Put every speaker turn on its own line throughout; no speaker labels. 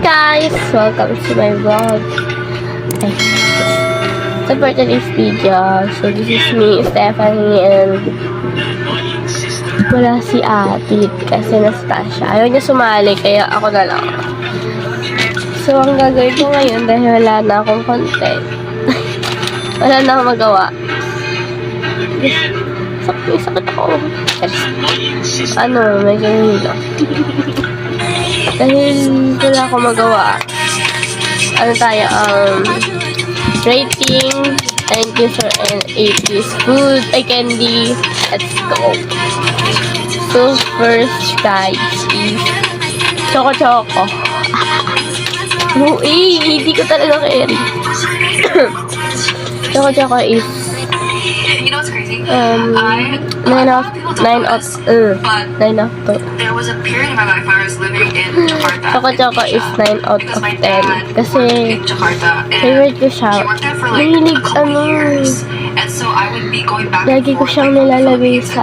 guys! Welcome to my vlog. Ay. So for today's video, so this is me, Stephanie, and wala si Atit kasi nasta siya. Ayaw niya sumali, kaya ako na lang. So ang gagawin ko ngayon dahil wala na akong content. Wala na akong magawa. Sakit ako. Medyo nahilo. Dahil wala akong magawa. Rating, thank you for 80s food, candy, let's go. So first guys is Choco. Hindi ko talaga carry. Choco is
9
out of 2.
There was a period in my life where I was living in Jakarta.
Choco is 9 out of 10. Kasi
Jakarta,
favorite ko siya. Mahilig
and so I would be going back.
Lagi ko siyang nilalagay sa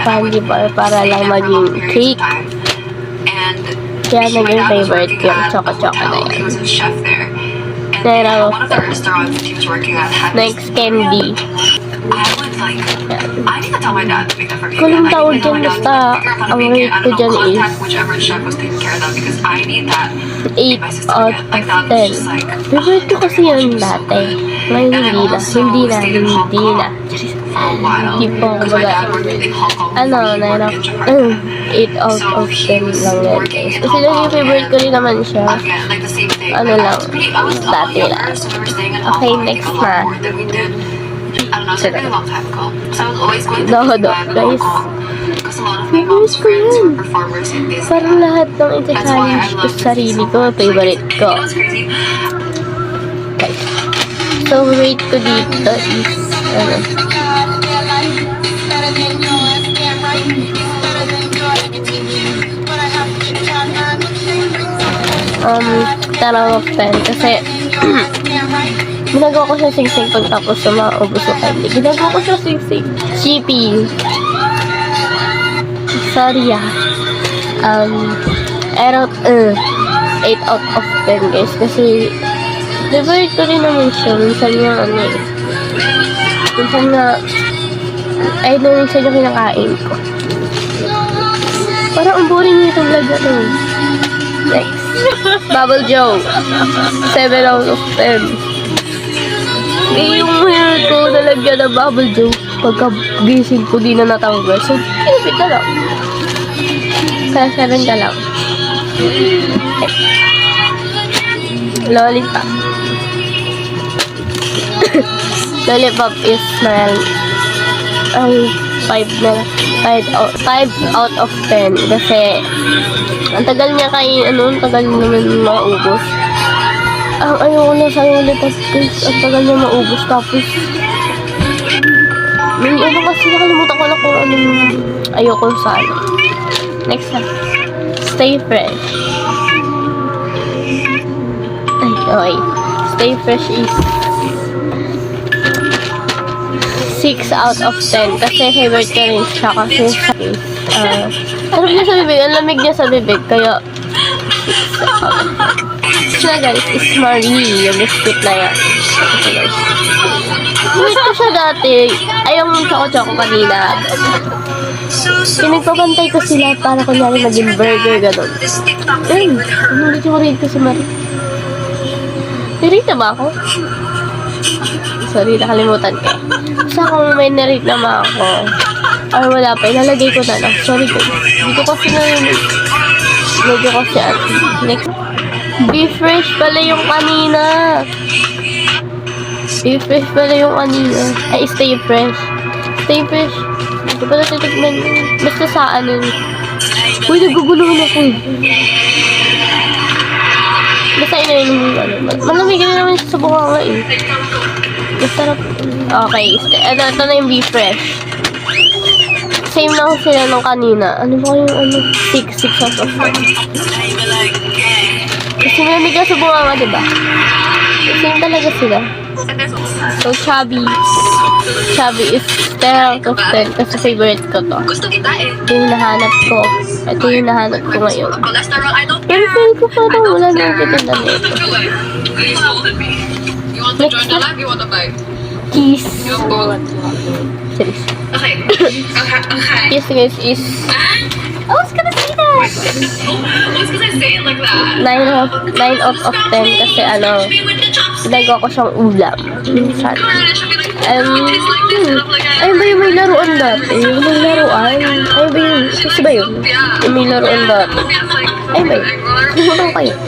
candy bar para lang maging cake.
And
kaya naging favorite ko yung Choco na
he
yan.
was a chef there.
Then
One of the restaurants he was working at had
next candy.
I would I need to tell my dad to make that for me.
Kulang tawag dyan, basta ang rate ko dyan is
whichever chef was taking care of that because I need that.
8 out of 10. Favorite ko kasi yun dati. Ngayon hindi na. Hindi po ako baga. 8 out of 10 lang yan guys. Kasi naging favorite ko rin naman siya. Dati lang. Okay, next na.
I don't know, it's a really long time ago. So I was always going to
Dodo, guys.
because a lot of my mom's friends were performers in Disney.
Parang lahat ng ita-challenge ko sa sarili ko, favorite ko.
It was crazy.
Okay. So, rate ko dito is, out of 10. Kasi, ginagawa ko siya sing-sing pagtapos sa maubos ko candy. Ginagawa ko siya sing-sing. Chippy. Sorry 8 out of 10 guys. Kasi, favorite ko rin naman siya. Minsan yung kinakain ko. Parang ang boring nito vlog na to. Next. Bubble Joe. 7 out of 10. Yung hair ko nalagyan ng Bubble Joe. Pagka gising ko di na natanggal. So, kinipit na lang. Kaya 7 ka lang. Lollipop. Lollipop is 5 out of 10. Kasi, ang tagal niya ang tagal naman maubos. Ayoko na sa lollipop guys. Ang tagal niya maubos. Tapos, kasi nakalimutan ko na kung ayoko sa Next na. Stay fresh. Okay. Stay fresh is 6 out of 10. Kasi favorite ko rin siya. Kasi sarap niya sa bibig. Ang lamig niya sa bibig. Kaya, 6 na guys is Marie. Yung biscuit na yan. Okay guys. Favorite ko siya dati. Yung Choco kanina. Pinagpapantay ko sila para kunyari maging burger, gano'n. Ulit yung rate ko si Marie. Nirate na ba ako? Sorry, nakalimutan ko. Basta kung may narate naman ako, or wala pa, ilalagay ko na lang. Sorry guys. Dito kasi medyo kasi next. Be fresh pala yung kanina. Be fresh pala yung kanina. Stay fresh. Stay fresh. Hindi ko pala titignan. Basta sa Uy, naguguluhan ako. Basta malamig na naman siya sa bunganga Masarap. Okay. Ito na yung Be Fresh. Same lang sila nung kanina. Ano ba yung 6 out of 10. Kasi malamig na sa bunganga, diba? Same talaga sila. So, Chubby. Chubby is 10 out of 10 kasi favorite ko to.
Gusto kita eh.
Ito yung nahanap ko. Ito yung nahanap ko ngayon.
Cholesterol, I don't
Pero feel ko parang wala na kita na nito.
Please hold me. You want to join the live? You want to buy?
Kiss.
You both.
Serious.
Okay. Okay.
Kiss guys is... I was gonna say that!
What's because I say it like that?
9 out of 10 kasi ano, ginagawa ko siyang ulam. Minsan. Ayun ba yung may laruan dati? Yung may laruan? Ayun ba yun? Kasi ba yun? Yung may laruan dati? Ayun ba yun? Kalimutan ko yun.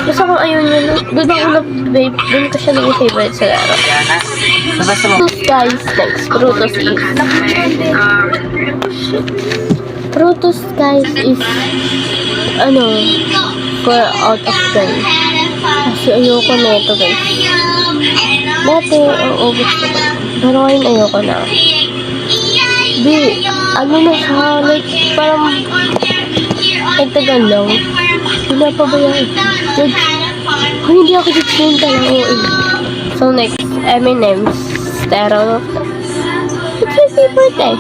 Basta kung ayun yun, doon ako na-babe, doon ko siya naging favorite sa laro. Frutos guys, next. Frutos is... Frutos guys is... ano, 4 out of 10. Kasi ayoko na ito guys. Dati, oo, gusto ko. Pero ngayon ayoko na. Ano na siya, like, parang, tagal lang. Pinapabayaan. Oh, hindi ako dito talaga. So, next, M&M's. Stereo. It's my favorite eh.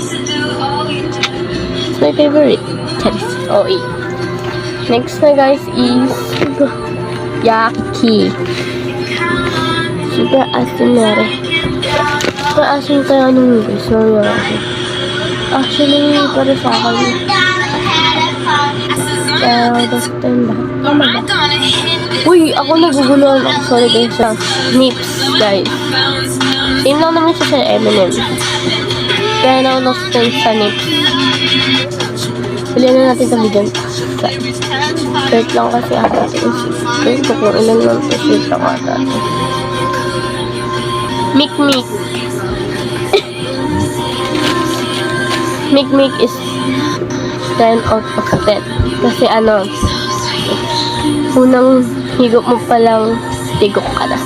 It's my favorite. Charis. OE. Next na guys is Yaki. Super asin na rin. Super asin kaya nung guys. So, actually, para sa akin. Tama ba? Uy, ako naguguluhan ako. Sorry guys. Nips, guys. Same lang naman siya sa M&M. Kaya na ako nag-spend sa Nips. Pili na natin kami dyan. Shirt lang kasi ata. Shirt ko kung ilan lang ito. Shirt lang ata. Mikmik. Mikmik is 10 out of 10. Kasi ano, unang higop mo palang tigok ka na.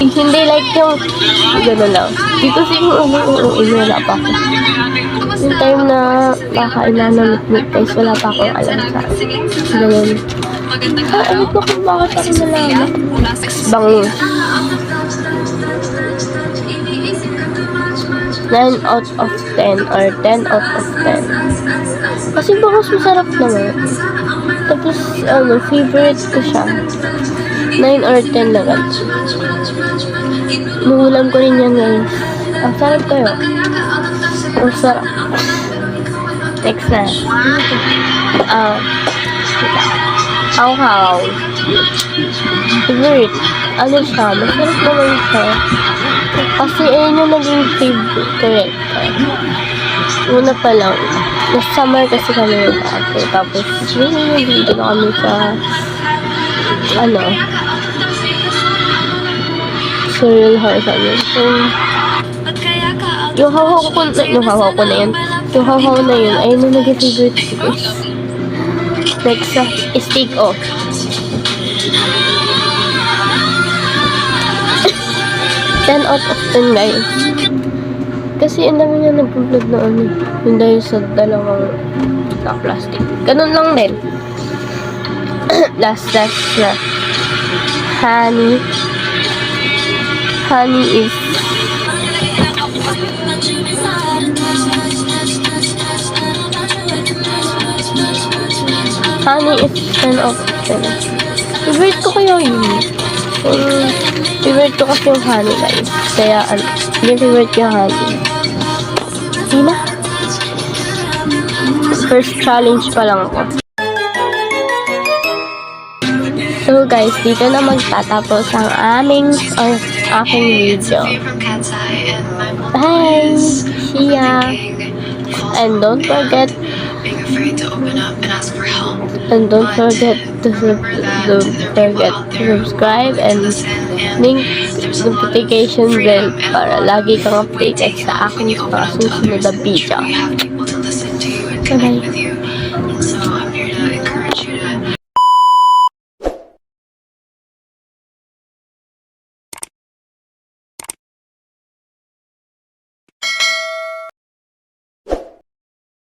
Hindi like yung gano'n lang. Di kasi yung wala pa ako. Yung time na kakain na ng mikmik guys, wala pa akong alam sa gano'n. Ano ko kung bakit ako nalaman? Bangus. 9 out of 10 or 10 out of 10. Kasi bangus masarap naman. Tapos, favorite ko siya. 9 or 10 na ganito. Nuulam ko rin yan guys. Ang sarap kayo. Ang sarap. Next na. How. Favorite. Ano siya? Masarap naman siya. Kasi ayun yung naging favorite. Una pa lang. Last summer kasi kami yung ate. Tapos, yun dito na kami sa cereal house namin. So, yung haw-haw ko na yan. Yung haw-haw na yun, ayun yung naging favorite ko. Next, steak off. 10 out of 10 guys. Kasi ang dami nga nag-vlog na yung dahil sa dalawang plastic. Ganun lang din. last na. Honey. Honey is Honey is 10 out of 10. Favorite ko kayo yun. Favorite ko kasi yung honey guys. Kaya hindi favorite yung honey. Hindi na. First challenge pa lang ako. So guys, dito na magtatapos ang aking video. Bye! See ya! And don't forget to subscribe and link notification bell para lagi kang updated sa aking mga susunod na video. Bye-bye!